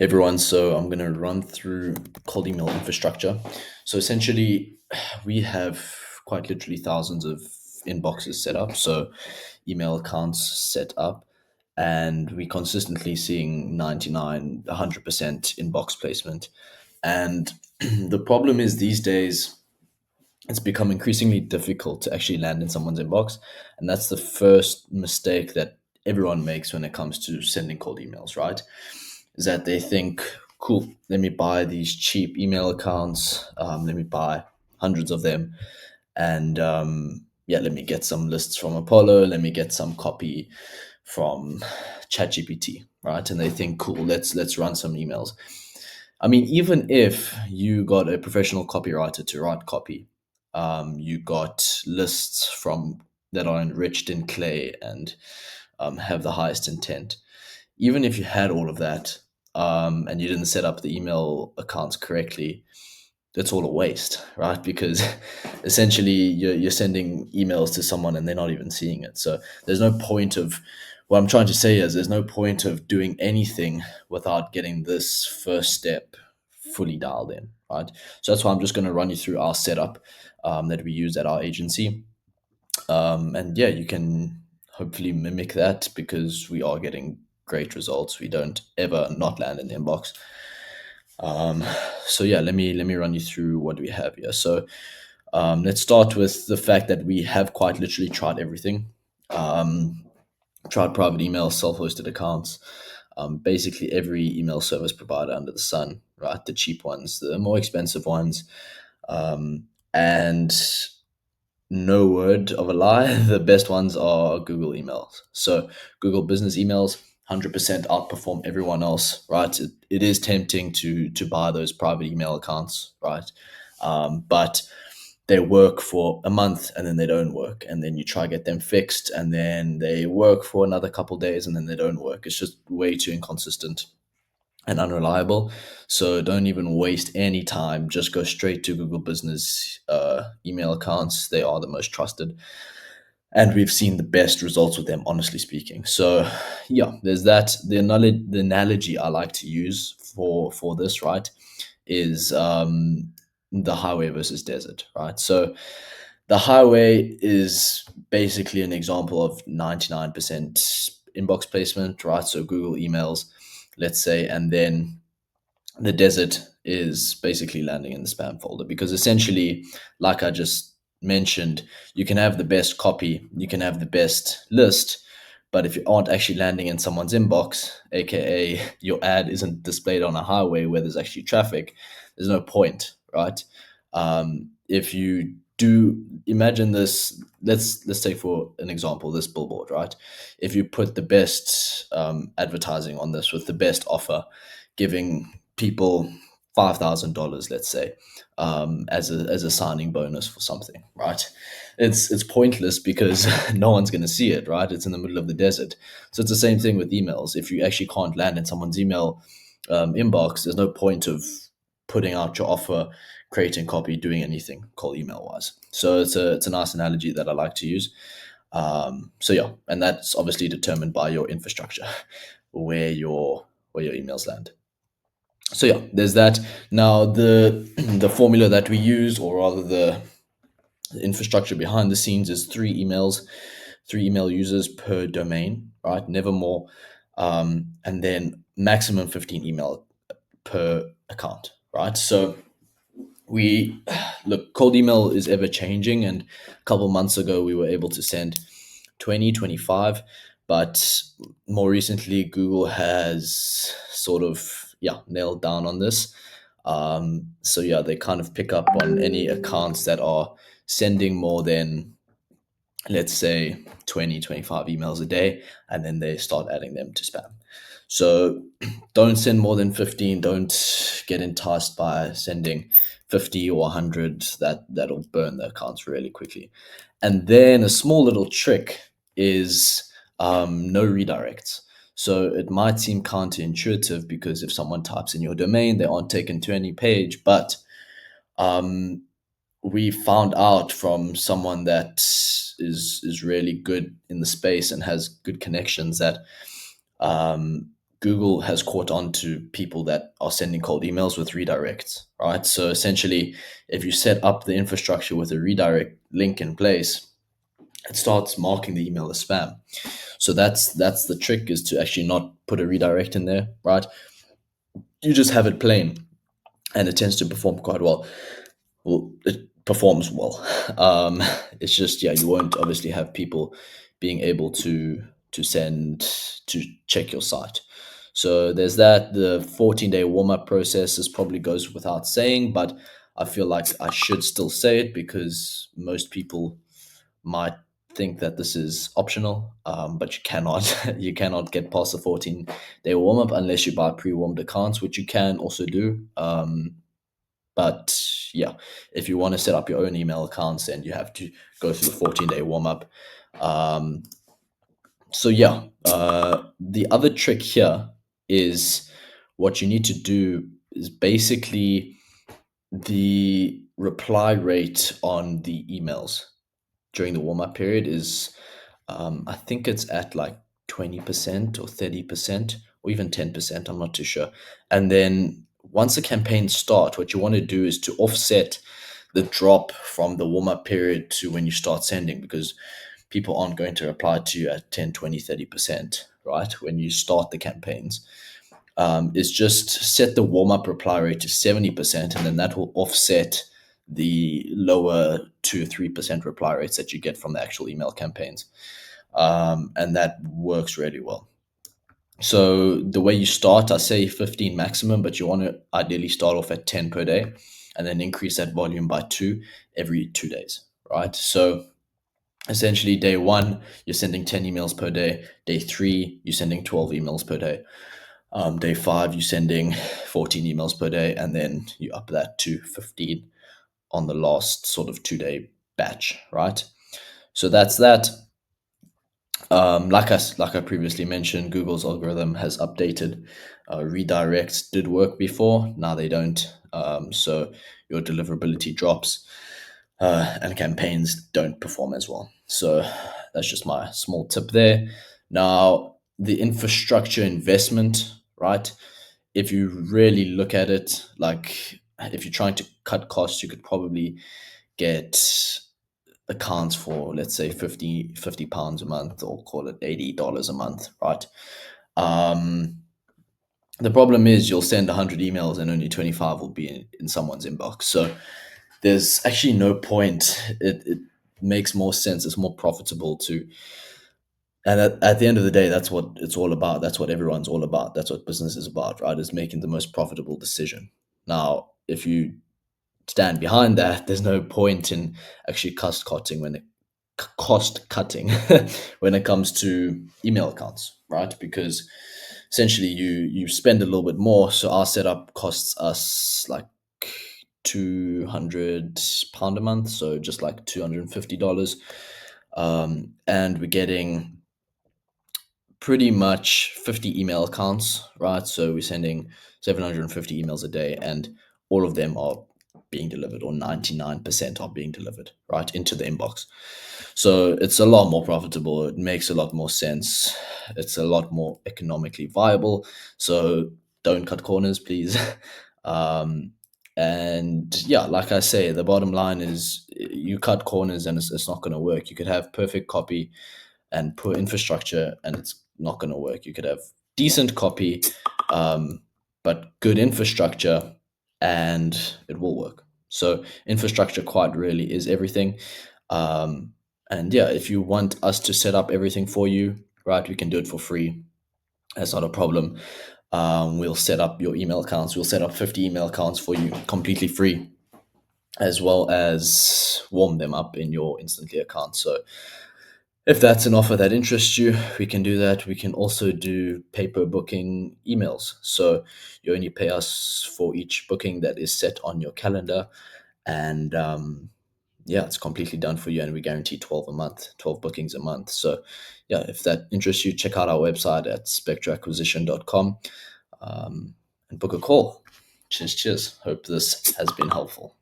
Hey everyone, so I'm going to run through cold email infrastructure. So essentially, we have quite literally thousands of inboxes set up, so email accounts set up, and we consistently seeing 99, 100% inbox placement. And the problem is these days, it's become increasingly difficult to actually land in someone's inbox. And that's the first mistake that everyone makes when it comes to sending cold emails, right? Is that they think, cool, let me buy these cheap email accounts, let me buy hundreds of them, and yeah, let me get some lists from Apollo, let me get some copy from ChatGPT, right? And they think, cool, let's run some emails. I mean, even if you got a professional copywriter to write copy, you got lists from that are enriched in clay and have the highest intent. Even if you had all of that, and you didn't set up the email accounts correctly, that's all a waste, right? Because essentially you're sending emails to someone and they're not even seeing it. So there's no point of what I'm trying to say is there's no point of doing anything without getting this first step fully dialed in, right? So that's why I'm just going to run you through our setup that we use at our agency. And yeah, you can hopefully mimic that because we are getting great results. We don't ever not land in the inbox. Um, so yeah, let me run you through what we have here. So let's start with the fact that we have quite literally tried everything. Um, Tried private email, self-hosted accounts, basically every email service provider under the sun, right? The cheap ones, the more expensive ones, and no word of a lie, the best ones are Google emails. So Google business emails 100% outperform everyone else, right? It is tempting to buy those private email accounts, right? But they work for a month and then they don't work, and then you try get them fixed and then they work for another couple days and then they don't work. It's just way too inconsistent and unreliable. So don't even waste any time. Just go straight to Google Business email accounts. They are the most trusted, and we've seen the best results with them, honestly speaking. So yeah, there's that. The analogy I like to use for this, right, is the highway versus desert, right? So the highway is basically an example of 99% inbox placement, right? So Google emails, let's say, and then the desert is basically landing in the spam folder because essentially, like I just mentioned, you can have the best copy, you can have the best list, but if you aren't actually landing in someone's inbox, aka your ad isn't displayed on a highway where there's actually traffic, there's no point, right? If you do imagine this, let's take for an example this billboard, right? If you put the best advertising on this with the best offer, giving people $5,000, let's say, as a signing bonus for something, right? It's pointless because no one's going to see it, right? It's in the middle of the desert. So it's the same thing with emails. If you actually can't land in someone's email inbox, there's no point of putting out your offer, creating copy, doing anything cold email wise. So it's a nice analogy that I like to use. So yeah, and that's obviously determined by your infrastructure, where your emails land. So yeah, there's that. Now the the formula that we use, or rather the infrastructure behind the scenes, is three email users per domain, right? Never more, and then maximum 15 email per account, right? So we look, cold email is ever changing, and a couple months ago we were able to send 20, 25, but more recently Google has sort of, yeah, nailed down on this. So yeah, they kind of pick up on any accounts that are sending more than, let's say, 20, 25 emails a day, and then they start adding them to spam. So don't send more than 15. Don't get enticed by sending 50 or 100. That'll burn the accounts really quickly. And then a small little trick is no redirects. So it might seem counterintuitive because if someone types in your domain, they aren't taken to any page. But um, we found out from someone that is really good in the space and has good connections that Google has caught on to people that are sending cold emails with redirects, right? So essentially, if you set up the infrastructure with a redirect link in place, it starts marking the email as spam. So that's the trick, is to actually not put a redirect in there, right? You just have it plain, and it tends to perform quite well. Well, it performs well. Um, it's just, yeah, you won't obviously have people being able to send to check your site. So there's that. The 14-day warm up process is probably goes without saying, but I feel like I should still say it because most people might think that this is optional, but you cannot you cannot get past the 14-day warm up unless you buy pre-warmed accounts, which you can also do. But yeah, if you want to set up your own email accounts, then you have to go through the 14-day warm up. Um, so yeah, the other trick here is, what you need to do is basically the reply rate on the emails during the warm up period is, I think it's at like 20% or 30% or even 10%. I'm not too sure. And then once the campaigns start, what you want to do is to offset the drop from the warm up period to when you start sending, because people aren't going to reply to you at 10, 20, 30%, right? When you start the campaigns, is just set the warm up reply rate to 70%, and then that will offset the lower 2 or 3% reply rates that you get from the actual email campaigns. And that works really well. So the way you start, I say 15 maximum, but you want to ideally start off at 10 per day and then increase that volume by 2 every 2 days, right? So essentially, day one, you're sending 10 emails per day. Day three, you're sending 12 emails per day. Day five, you're sending 14 emails per day, and then you up that to 15 on the last sort of 2 day batch, right? So that's that. Like I previously mentioned, Google's algorithm has updated. Redirects did work before, now they don't. So your deliverability drops, and campaigns don't perform as well. So that's just my small tip there. Now, the infrastructure investment, right? If you really look at it, like if you're trying to cut costs, you could probably get accounts for, let's say, 50 pounds a month, or call it $80 a month, right? Um, the problem is you'll send 100 emails and only 25 will be in someone's inbox. So there's actually no point. It makes more sense. It's more profitable to, and at the end of the day, that's what it's all about. That's what everyone's all about. That's what business is about, right? Is making the most profitable decision. Now, if you stand behind that, there's no point in actually cost cutting when it comes to email accounts, right? Because essentially you spend a little bit more. So our setup costs us like £200 a month, so just like $250, and we're getting pretty much 50 email accounts, right? So we're sending 750 emails a day, and all of them are being delivered, or 99% are being delivered, right, into the inbox. So it's a lot more profitable. It makes a lot more sense. It's a lot more economically viable. So don't cut corners, please. um, and yeah, like I say, the bottom line is, you cut corners and it's not going to work. You could have perfect copy and poor infrastructure, and it's not going to work. You could have decent copy, um, but good infrastructure, and it will work. So infrastructure quite really is everything. Um, and yeah, if you want us to set up everything for you, right, we can do it for free. That's not a problem. We'll set up your email accounts. We'll set up 50 email accounts for you completely free, as well as warm them up in your Instantly account. So if that's an offer that interests you, we can do that. We can also do paper booking emails. So you only pay us for each booking that is set on your calendar. And yeah, it's completely done for you. And we guarantee 12 a month, 12 bookings a month. So yeah, if that interests you, check out our website at spectraacquisition.com, and book a call. Cheers, cheers. Hope this has been helpful.